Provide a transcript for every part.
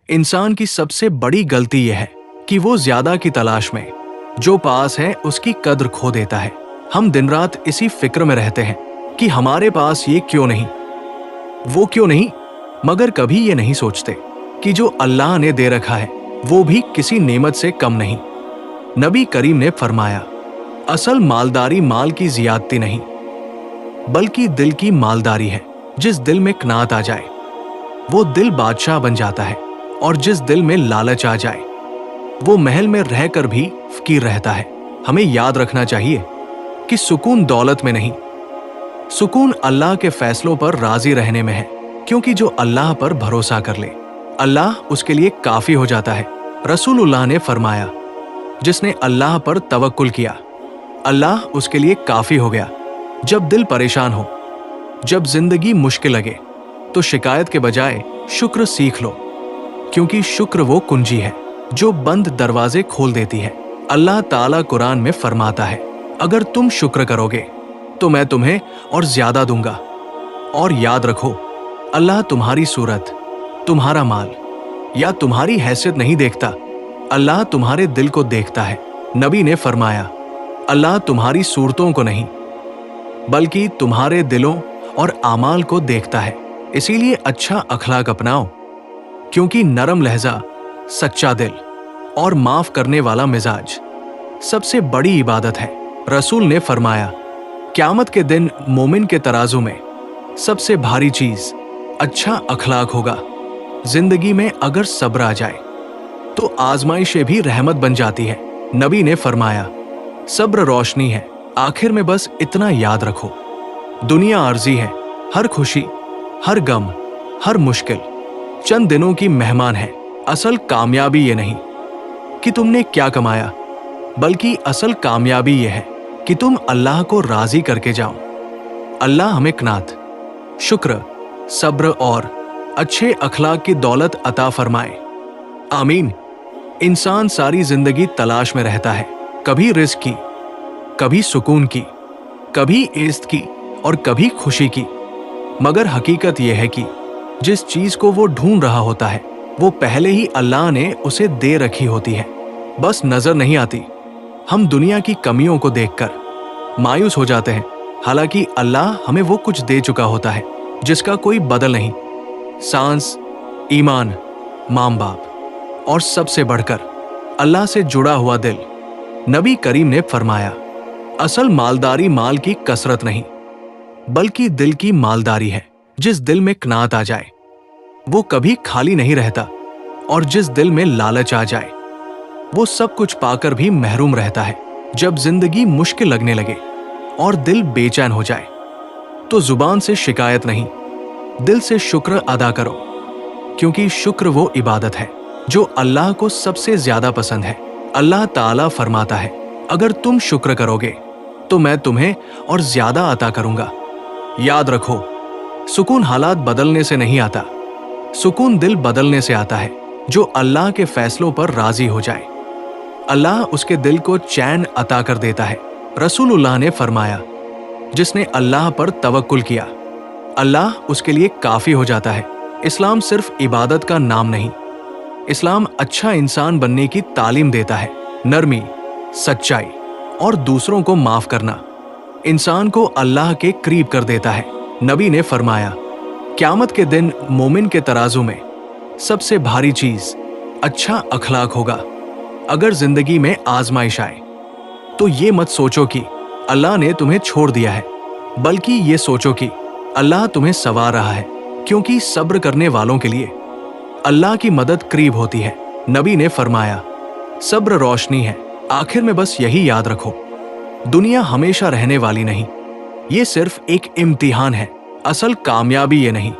इंसान की सबसे बड़ी गलती यह है कि वो ज्यादा की तलाश में जो पास है उसकी कद्र खो देता है। हम दिन रात इसी फिक्र में रहते हैं कि हमारे पास ये क्यों नहीं, वो क्यों नहीं, मगर कभी ये नहीं सोचते कि जो अल्लाह ने दे रखा है वो भी किसी नेमत से कम नहीं। नबी करीम ने फरमाया, असल मालदारी माल की जियादती नहीं बल्कि दिल की मालदारी है। जिस दिल में कनात आ जाए वो दिल बादशाह बन जाता है, और जिस दिल में लालच आ जाए वो महल में रहकर भी फकीर रहता है। हमें याद रखना चाहिए कि सुकून दौलत में नहीं, सुकून अल्लाह के फैसलों पर राजी रहने में है, क्योंकि जो अल्लाह पर भरोसा कर ले अल्लाह उसके लिए काफी हो जाता है। रसूलुल्लाह ने फरमाया, जिसने अल्लाह पर तवक्कुल किया अल्लाह उसके लिए काफी हो गया। जब दिल परेशान हो, जब जिंदगी मुश्किल लगे, तो शिकायत के बजाय शुक्र सीख लो, क्योंकि शुक्र वो कुंजी है जो बंद दरवाजे खोल देती है। अल्लाह ताला कुरान में फरमाता है, अगर तुम शुक्र करोगे तो मैं तुम्हें और ज्यादा दूंगा। और याद रखो, अल्लाह तुम्हारी सूरत, तुम्हारा माल या तुम्हारी हैसियत नहीं देखता, अल्लाह तुम्हारे दिल को देखता है। नबी ने फरमाया, अल्लाह तुम्हारी सूरतों को नहीं बल्कि तुम्हारे दिलों और आमाल को देखता है। इसीलिए अच्छा अखलाक अपनाओ, क्योंकि नरम लहजा, सच्चा दिल और माफ करने वाला मिजाज सबसे बड़ी इबादत है। रसूल ने फरमाया, क़यामत के दिन मोमिन के तराजू में सबसे भारी चीज अच्छा अखलाक होगा। जिंदगी में अगर सब्र आ जाए तो आजमाइशें भी रहमत बन जाती है। नबी ने फरमाया, सब्र रोशनी है। आखिर में बस इतना याद रखो, दुनिया आर्जी है। हर खुशी, हर गम, हर मुश्किल चंद दिनों की मेहमान है। असल कामयाबी ये नहीं कि तुमने क्या कमाया, बल्कि असल कामयाबी ये है कि तुम अल्लाह को राजी करके जाओ। अल्लाह हमें कनात, शुक्र, सब्र और अच्छे अखलाक की दौलत अता फरमाए। आमीन। इंसान सारी जिंदगी तलाश में रहता है, कभी रिस्क की, कभी सुकून की, कभी इज्जत की और कभी खुशी की। मगर हकीकत यह है कि जिस चीज को वो ढूंढ रहा होता है वो पहले ही अल्लाह ने उसे दे रखी होती है, बस नजर नहीं आती। हम दुनिया की कमियों को देखकर मायूस हो जाते हैं, हालांकि अल्लाह हमें वो कुछ दे चुका होता है जिसका कोई बदल नहीं। सांस, ईमान, माँ बाप और सबसे बढ़कर अल्लाह से जुड़ा हुआ दिल। नबी करीम ने फरमाया, असल मालदारी माल की कसरत नहीं बल्कि दिल की मालदारी है। जिस दिल में कनात आ जाए वो कभी खाली नहीं रहता, और जिस दिल में लालच आ जाए वो सब कुछ पाकर भी महरूम रहता है। जब जिंदगी मुश्किल लगने लगे और दिल बेचैन हो जाए तो जुबान से शिकायत नहीं, दिल से शुक्र अदा करो, क्योंकि शुक्र वो इबादत है जो अल्लाह को सबसे ज्यादा पसंद है। अल्लाह ताला फरमाता है, अगर तुम शुक्र करोगे तो मैं तुम्हें और ज्यादा अता करूंगा। याद रखो, सुकून हालात बदलने से नहीं आता, सुकून दिल बदलने से आता है। जो अल्लाह के फैसलों पर राजी हो जाए अल्लाह उसके दिल को चैन अता कर देता है। रसूलुल्लाह ने फरमाया, जिसने अल्लाह पर तवक्कुल किया अल्लाह उसके लिए काफी हो जाता है। इस्लाम सिर्फ इबादत का नाम नहीं, इस्लाम अच्छा इंसान बनने की तालीम देता है। नरमी, सच्चाई और दूसरों को माफ करना इंसान को अल्लाह के करीब कर देता है। नबी ने फरमाया, क़यामत के दिन मोमिन के तराजू में सबसे भारी चीज अच्छा अखलाक होगा। अगर जिंदगी में आजमाइश आए तो ये मत सोचो कि अल्लाह ने तुम्हें छोड़ दिया है, बल्कि ये सोचो कि अल्लाह तुम्हें संवार रहा है, क्योंकि सब्र करने वालों के लिए अल्लाह की मदद करीब होती है। नबी ने फरमाया, सब्र रोशनी है। आखिर में बस यही याद रखो, दुनिया हमेशा रहने वाली नहीं, ये सिर्फ एक इम्तिहान है। असल कामयाबी ये नहीं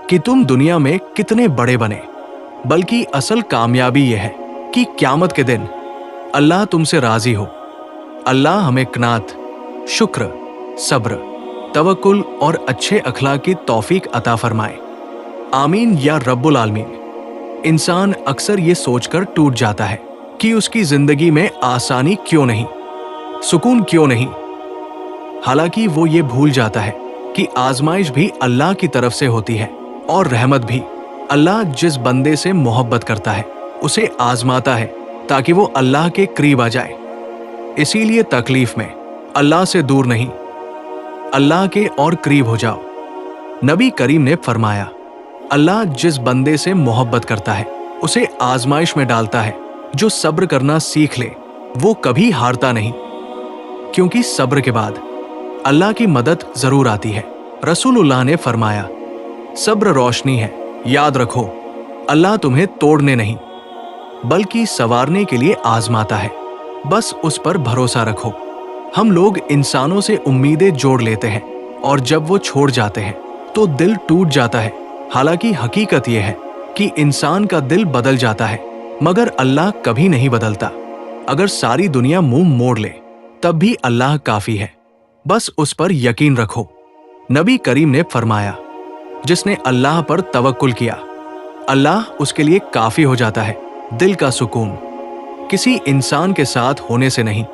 कि तुम दुनिया में कितने बड़े बने, बल्कि असल कामयाबी ये है कि क़यामत के दिन अल्लाह तुमसे राजी हो। अल्लाह हमें कनात, शुक्र, सब्र, तवक्कुल और अच्छे अखलाक की तौफीक अता फरमाए। आमीन या रब्बुल आलमीन। इंसान अक्सर ये सोचकर टूट जाता है कि उसकी जिंदगी में आसानी क्यों नहीं, सुकून क्यों नहीं, हालांकि वो ये भूल जाता है कि आजमाइश भी अल्लाह की तरफ से होती है और रहमत भी। अल्लाह जिस बंदे से मोहब्बत करता है उसे आजमाता है ताकि वो अल्लाह के करीब आ जाए। इसीलिए तकलीफ में अल्लाह से दूर नहीं, अल्लाह के और करीब हो जाओ। नबी करीम ने फरमाया, अल्लाह जिस बंदे से मोहब्बत करता है उसे आजमाइश में डालता है। जो सब्र करना सीख ले वो कभी हारता नहीं, क्योंकि सब्र के बाद अल्लाह की मदद जरूर आती है। रसूलुल्लाह ने फरमाया, सब्र रोशनी है, याद रखो अल्लाह तुम्हें तोड़ने नहीं बल्कि संवारने के लिए आजमाता है, बस उस पर भरोसा रखो। हम लोग इंसानों से उम्मीदें जोड़ लेते हैं और जब वो छोड़ जाते हैं तो दिल टूट जाता है। हालांकि हकीकत यह है कि इंसान का दिल बदल जाता है मगर अल्लाह कभी नहीं बदलता। अगर सारी दुनिया मुंह मोड़ ले तब भी अल्लाह काफी है, बस उस पर यकीन रखो। नबी करीम ने फरमाया, जिसने अल्लाह पर तवक्कुल किया अल्लाह उसके लिए काफी हो जाता है। दिल का सुकून किसी इंसान के साथ होने से नहीं,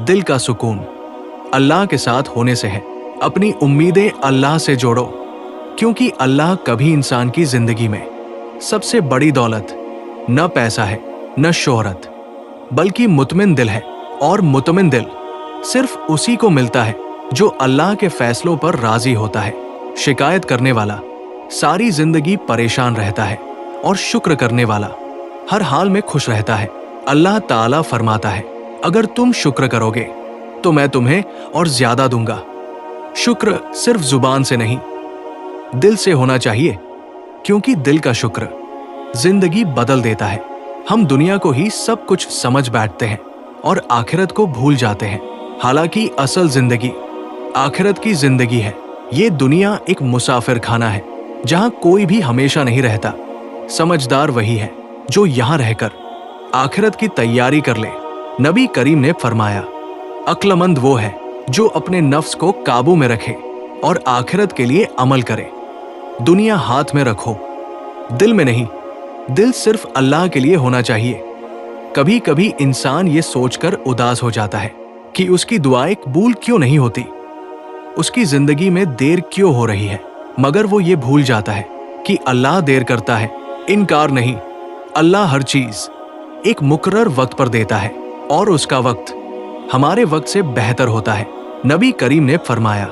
दिल का सुकून अल्लाह के साथ होने से है। अपनी उम्मीदें अल्लाह से जोड़ो, क्योंकि अल्लाह कभी इंसान की जिंदगी में सबसे बड़ी दौलत न पैसा है न शोहरत, बल्कि मुतमिन दिल है। और मुतमिन दिल सिर्फ उसी को मिलता है जो अल्लाह के फैसलों पर राजी होता है। शिकायत करने वाला सारी जिंदगी परेशान रहता है और शुक्र करने वाला हर हाल में खुश रहता है। अल्लाह ताला फरमाता है, अगर तुम शुक्र करोगे तो मैं तुम्हें और ज्यादा दूंगा। शुक्र सिर्फ जुबान से नहीं, दिल से होना चाहिए, क्योंकि दिल का शुक्र जिंदगी बदल देता है। हम दुनिया को ही सब कुछ समझ बैठते हैं और आखिरत को भूल जाते हैं। हालांकि असल जिंदगी आखिरत की जिंदगी है। ये दुनिया एक मुसाफिर खाना है जहां कोई भी हमेशा नहीं रहता। समझदार वही है जो यहां रहकर आखिरत की तैयारी कर ले। नबी करीम ने फरमाया, अक्लमंद वो है जो अपने नफ्स को काबू में रखे और आखिरत के लिए अमल करे। दुनिया हाथ में रखो, दिल में नहीं। दिल सिर्फ अल्लाह के लिए होना चाहिए। कभी कभी इंसान ये सोचकर उदास हो जाता है कि उसकी दुआएं कबूल क्यों नहीं होती, उसकी जिंदगी में देर क्यों हो रही है, मगर वो ये भूल जाता है कि अल्लाह देर करता है, इनकार नहीं। अल्लाह हर चीज एक मुकर्रर वक्त पर देता है और उसका वक्त हमारे वक्त से बेहतर होता है। नबी करीम ने फरमाया,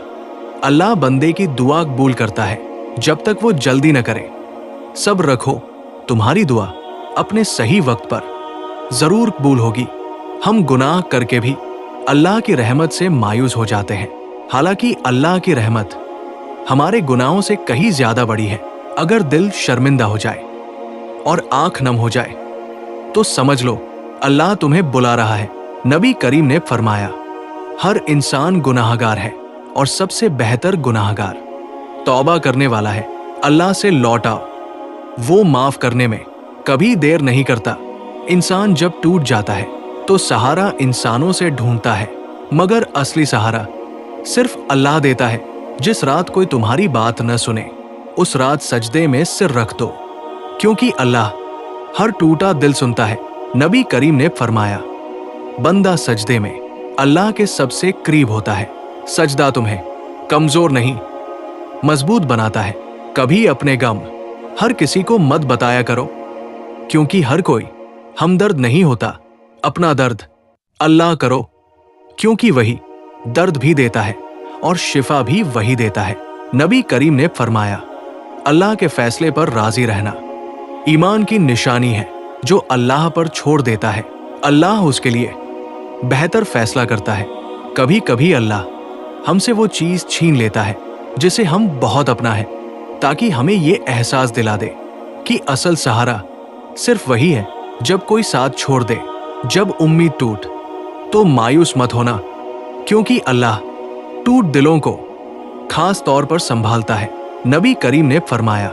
अल्लाह बंदे की दुआ कबूल करता है जब तक वो जल्दी न करे। सब्र रखो, तुम्हारी दुआ अपने सही वक्त पर जरूर कबूल होगी। हम गुनाह करके भी अल्लाह की रहमत से मायूस हो जाते हैं, हालांकि अल्लाह की रहमत हमारे गुनाहों से कहीं ज्यादा बड़ी है। अगर दिल शर्मिंदा हो जाए और आंख नम हो जाए तो समझ लो अल्लाह तुम्हें बुला रहा है। नबी करीम ने फरमाया, हर इंसान गुनाहगार है और सबसे बेहतर गुनाहगार तौबा करने वाला है। अल्लाह से लौट आओ, वो माफ करने में कभी देर नहीं करता। इंसान जब टूट जाता है तो सहारा इंसानों से ढूंढता है, मगर असली सहारा सिर्फ अल्लाह देता है। जिस रात कोई तुम्हारी बात न सुने उस रात सजदे में सिर रख दो, क्योंकि अल्लाह हर टूटा दिल सुनता है। नबी करीम ने फरमाया, बंदा सजदे में अल्लाह के सबसे करीब होता है। सजदा तुम्हें कमजोर नहीं मजबूत बनाता है। कभी अपने गम हर किसी को मत बताया करो, क्योंकि हर कोई हमदर्द नहीं होता। अपना दर्द अल्लाह करो, क्योंकि वही दर्द भी देता है और शिफा भी वही देता है। नबी करीम ने फरमाया, अल्लाह के फैसले पर राजी रहना ईमान की निशानी है। जो अल्लाह पर छोड़ देता है अल्लाह उसके लिए बेहतर फैसला करता है। कभी कभी अल्लाह हमसे वो चीज छीन लेता है जिसे हम बहुत अपना है, ताकि हमें ये एहसास दिला दे कि असल सहारा सिर्फ वही है। जब कोई साथ छोड़ दे, जब उम्मीद टूट, तो मायूस मत होना, क्योंकि अल्लाह टूट दिलों को खास तौर पर संभालता है। नबी करीम ने फरमाया,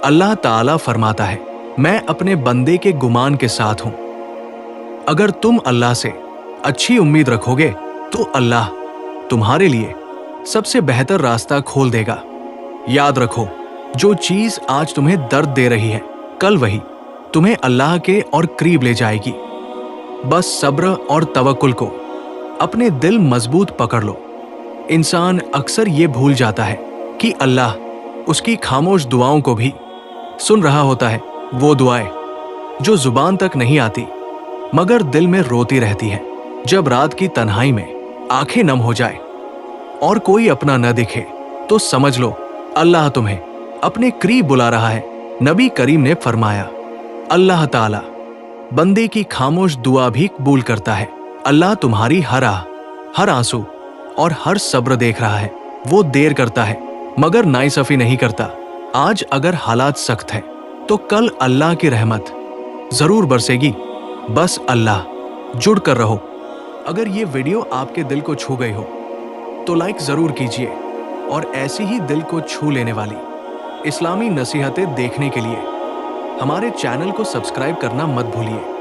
अल्लाह ताला फरमाता है, मैं अपने बंदे के गुमान के साथ हूं। अगर तुम अल्लाह से अच्छी उम्मीद रखोगे तो अल्लाह तुम्हारे लिए सबसे बेहतर रास्ता खोल देगा। याद रखो, जो चीज आज तुम्हें दर्द दे रही है, कल वही तुम्हें अल्लाह के और करीब ले जाएगी। बस सब्र और तवक्कुल को अपने दिल मजबूत पकड़ लो। इंसान अक्सर ये भूल जाता है कि अल्लाह उसकी खामोश दुआओं को भी सुन रहा होता है वो दुआएं जो जुबान तक नहीं आती मगर दिल में रोती रहती है। जब रात की तन्हाई में आंखें नम हो जाए और कोई अपना न दिखे तो समझ लो अल्लाह तुम्हें अपने करीब बुला रहा है। नबी करीम ने फरमाया, अल्लाह ताला बंदे की खामोश दुआ भी कबूल करता है। अल्लाह तुम्हारी हर आह, हर आंसू और हर सब्र देख रहा है। वो देर करता है मगर नाइंसाफी नहीं करता। आज अगर हालात सख्त है तो कल अल्लाह की रहमत जरूर बरसेगी। बस अल्लाह जुड़ कर रहो। अगर ये वीडियो आपके दिल को छू गई हो तो लाइक जरूर कीजिए और ऐसी ही दिल को छू लेने वाली इस्लामी नसीहतें देखने के लिए हमारे चैनल को सब्सक्राइब करना मत भूलिए।